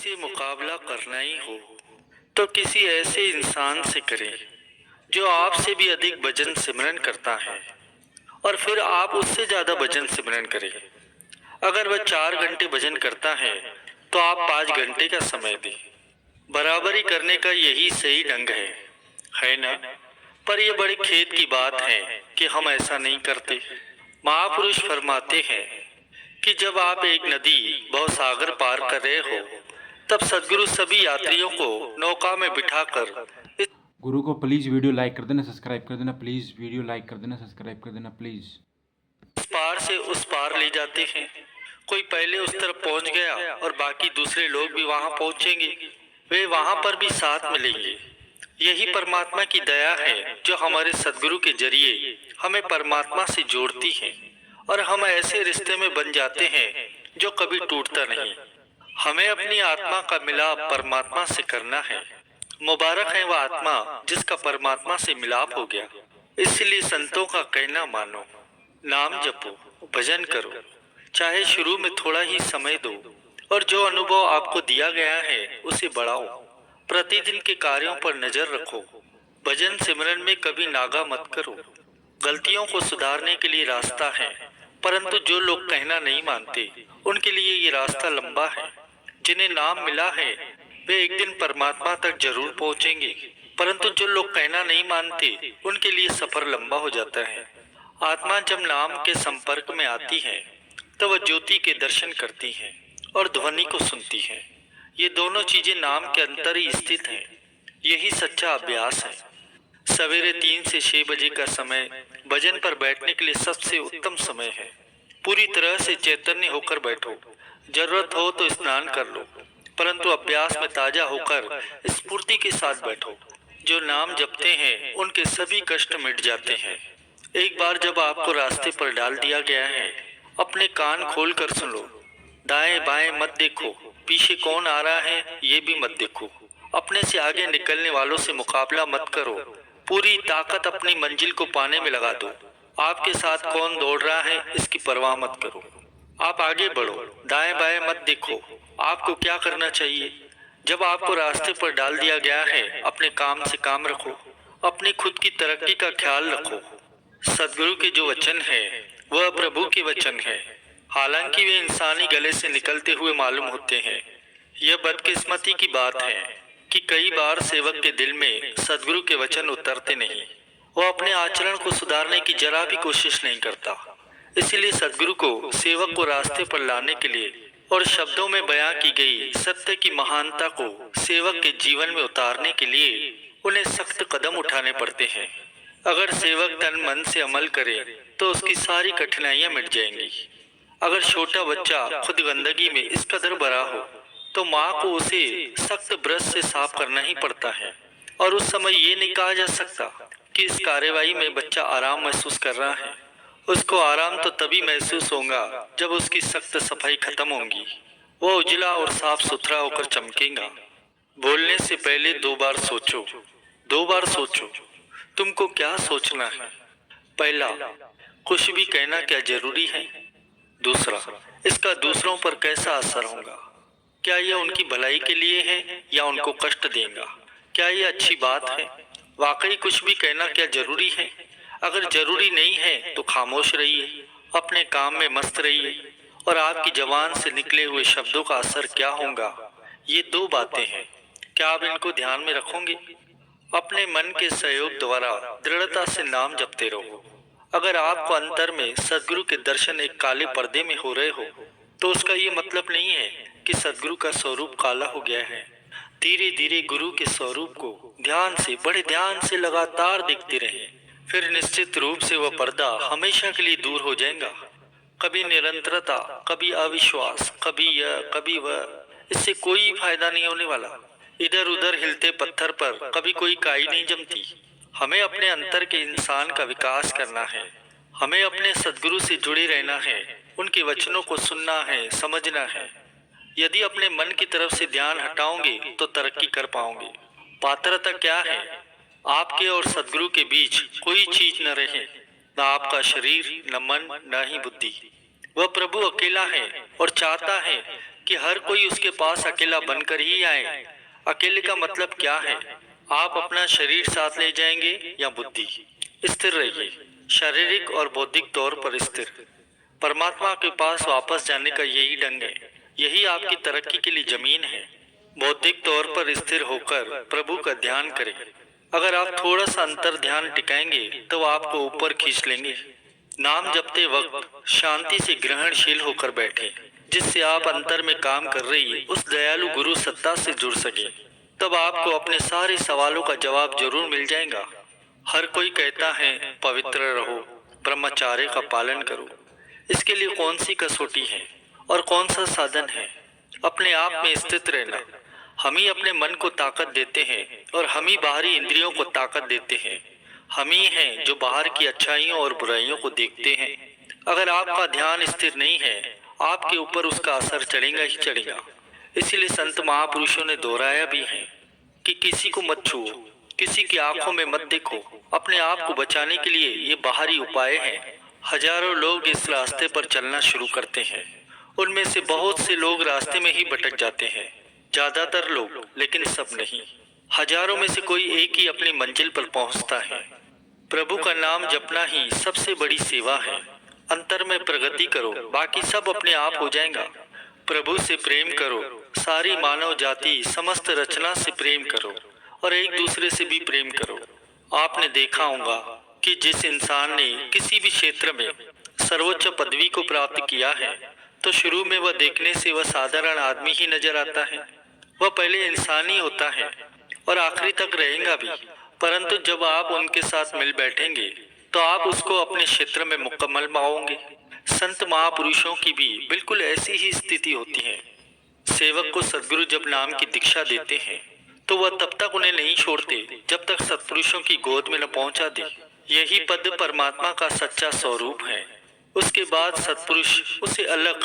से मुकाबला करना ही हो तो किसी ऐसे इंसान से करें जो आपसे भी अधिक भजन सिमरन करता है और फिर आप उससे ज्यादा भजन सिमरन करें। अगर वह 4 घंटे भजन करता है तो आप 5 घंटे का समय दें। बराबरी करने का यही सही ढंग है ना? पर यह बड़े खेद की बात है कि हम ऐसा नहीं करते। महापुरुष फरमाते हैं कि जब आप एक नदी भवसागर पार कर रहे हो तब सदगुरु सभी यात्रियों को नौका में बिठाकर गुरु को प्लीज वीडियो लाइक कर देना, सब्सक्राइब कर देना, प्लीज वीडियो लाइक कर देना, सब्सक्राइब कर देना प्लीज। इस पार से उस पार ले जाते हैं। कोई पहले उस तरफ पहुंच गया और बाकी दूसरे लोग भी वहां पहुंचेंगे, वे वहां पर भी साथ मिलेंगे। यही परमात्मा की दया है जो हमारे सदगुरु के जरिए हमें परमात्मा से जोड़ती है और हम ऐसे रिश्ते में बन जाते हैं जो कभी टूटता नहीं। हमें अपनी आत्मा का मिलाप परमात्मा से करना है। मुबारक है वह आत्मा जिसका परमात्मा से मिलाप हो गया। इसलिए संतों का कहना मानो, नाम जपो, भजन करो, चाहे शुरू में थोड़ा ही समय दो और जो अनुभव आपको दिया गया है उसे बढ़ाओ। प्रतिदिन के कार्यों पर नजर रखो। भजन सिमरन में कभी नागा मत करो। गलतियों को सुधारने के लिए रास्ता है, परंतु जो लोग कहना नहीं मानते उनके लिए ये रास्ता लंबा है। जिन्हें नाम मिला है वे एक दिन परमात्मा तक जरूर पहुंचेंगे, परंतु जो लोग कहना नहीं मानते उनके लिए सफर लंबा हो जाता है। आत्मा जब नाम के संपर्क में आती है तो वह ज्योति के दर्शन करती है और ध्वनि को सुनती है। ये दोनों चीजें नाम के अंतर ही स्थित हैं। यही सच्चा अभ्यास है। सवेरे 3 से 6 बजे का समय भजन पर बैठने के लिए सबसे उत्तम समय है। पूरी तरह से चैतन्य होकर बैठो। जरूरत हो तो स्नान कर लो, परंतु अभ्यास में ताजा होकर स्फूर्ति के साथ बैठो। जो नाम जपते हैं उनके सभी कष्ट मिट जाते हैं। एक बार जब आपको रास्ते पर डाल दिया गया है, अपने कान खोल कर सुन लो। दाएं बाएं मत देखो, पीछे कौन आ रहा है ये भी मत देखो। अपने से आगे निकलने वालों से मुकाबला मत करो। पूरी ताकत अपनी मंजिल को पाने में लगा दो। आपके साथ कौन दौड़ रहा है इसकी परवाह मत करो। आप आगे बढ़ो, दाएं बाएं मत देखो। आपको क्या करना चाहिए? जब आपको रास्ते पर डाल दिया गया है, अपने काम से काम रखो, अपनी खुद की तरक्की का ख्याल रखो। सदगुरु के जो वचन है वह प्रभु के वचन है, हालांकि वे इंसानी गले से निकलते हुए मालूम होते हैं। यह बदकिस्मती की बात है कि कई बार सेवक के दिल में सदगुरु के वचन उतरते नहीं। वह अपने आचरण को सुधारने की जरा भी कोशिश नहीं करता। इसलिए सदगुरु को सेवक को रास्ते पर लाने के लिए और शब्दों में बयां की गई सत्य की महानता को सेवक के जीवन में उतारने के लिए उन्हें सख्त कदम उठाने पड़ते हैं। अगर सेवक तन मन से अमल करे तो उसकी सारी कठिनाइयां मिट जाएंगी। अगर छोटा बच्चा खुद गंदगी में इस कदर भरा हो तो माँ को उसे सख्त ब्रश से साफ करना ही पड़ता है, और उस समय ये नहीं कहा जा सकता कि इस कार्यवाही में बच्चा आराम महसूस कर रहा है। उसको आराम तो तभी महसूस होगा जब उसकी सख्त सफाई खत्म होगी। वह उजला और साफ सुथरा होकर चमकेगा। बोलने से पहले 2 बार सोचो। 2 बार सोचो तुमको क्या सोचना है। पहला, कुछ भी कहना क्या जरूरी है? दूसरा, इसका दूसरों पर कैसा असर होगा? क्या यह उनकी भलाई के लिए है या उनको कष्ट देगा? क्या यह अच्छी बात है? वाकई कुछ भी कहना क्या जरूरी है? अगर जरूरी नहीं है तो खामोश रहिए, अपने काम में मस्त रहिए, और आपकी जबान से निकले हुए शब्दों का असर क्या होगा? ये 2 बातें हैं। क्या आप इनको ध्यान में रखोगे? अपने मन के सहयोग द्वारा दृढ़ता से नाम जपते रहो। अगर आपको अंतर में सदगुरु के दर्शन एक काले पर्दे में हो रहे हो तो उसका ये मतलब नहीं है कि सदगुरु का स्वरूप काला हो गया है। धीरे धीरे गुरु के स्वरूप को ध्यान से, बड़े ध्यान से लगातार देखते रहें, फिर निश्चित रूप से वह पर्दा हमेशा के लिए दूर हो जाएगा। कभी निरंतरता, कभी अविश्वास, कभी यह कभी वह, इससे कोई फायदा नहीं होने वाला। इधर उधर हिलते पत्थर पर कभी कोई काई नहीं जमती। हमें अपने अंतर के इंसान का विकास करना है। हमें अपने सदगुरु से जुड़े रहना है, उनके वचनों को सुनना है, समझना है। यदि अपने मन की तरफ से ध्यान हटाओगे तो तरक्की कर पाओगे। पात्रता क्या है? आपके और सदगुरु के बीच कोई चीज न रहे, न आपका शरीर, न मन, न ही बुद्धि। वह प्रभु अकेला है और चाहता है कि हर कोई उसके पास अकेला बनकर ही आए। अकेले का मतलब क्या है? आप अपना शरीर साथ ले जाएंगे या बुद्धि? स्थिर रहिए, शारीरिक और बौद्धिक तौर पर स्थिर। परमात्मा के पास वापस जाने का यही ढंग है। यही आपकी तरक्की के लिए जमीन है। बौद्धिक तौर पर स्थिर होकर प्रभु का ध्यान करें। अगर आप थोड़ा सा अंतर ध्यान टिकाएंगे तो आपको ऊपर खींच लेंगे। नाम जपते वक्त शांति से ग्रहणशील होकर बैठे, जिससे आप अंतर में काम कर रही उस दयालु गुरु सत्ता से जुड़ सके। तब आपको अपने सारे सवालों का जवाब जरूर मिल जाएगा। हर कोई कहता है पवित्र रहो, ब्रह्मचार्य का पालन करो। इसके लिए कौन सी कसौटी है और कौन सा साधन है? अपने आप में स्थित रहना। हम ही अपने मन को ताकत देते हैं और हम ही बाहरी इंद्रियों को ताकत देते हैं। हम ही हैं जो बाहर की अच्छाइयों और बुराइयों को देखते हैं। अगर आपका ध्यान स्थिर नहीं है, आपके ऊपर उसका असर चढ़ेगा ही चढ़ेगा। इसीलिए संत महापुरुषों ने दोहराया भी है कि किसी को मत छुओ, किसी की आंखों में मत देखो। अपने आप को बचाने के लिए ये बाहरी उपाय हैं। हजारों लोग इस रास्ते पर चलना शुरू करते हैं। उनमें से बहुत से लोग रास्ते में ही भटक जाते हैं, ज्यादातर लोग, लेकिन सब नहीं। हजारों में से कोई एक ही अपनी मंजिल पर पहुंचता है। प्रभु का नाम जपना ही सबसे बड़ी सेवा है। अंतर में प्रगति करो, बाकी सब अपने आप हो जाएगा। प्रभु से प्रेम करो, सारी मानव जाति समस्त रचना से प्रेम करो और एक दूसरे से भी प्रेम करो। आपने देखा होगा कि जिस इंसान ने किसी भी क्षेत्र में सर्वोच्च पदवी को प्राप्त किया है, तो शुरू में वह देखने से वह साधारण आदमी ही नजर आता है। वह पहले इंसान ही होता है और आखिरी तक रहेगा भी। परंतु जब आप उनके साथ मिल बैठेंगे तो आप उसको अपने क्षेत्र में मुकम्मल पाओगे। संत महापुरुषों की भी बिल्कुल ऐसी ही स्थिति होती है। सेवक को सद्गुरु जब नाम की दीक्षा देते हैं तो वह तब तक उन्हें नहीं छोड़ते जब तक सत्पुरुषों की गोद में न पहुंचा दे। यही पद परमात्मा का सच्चा स्वरूप है। उसके बाद सत्पुरुष उसे अलग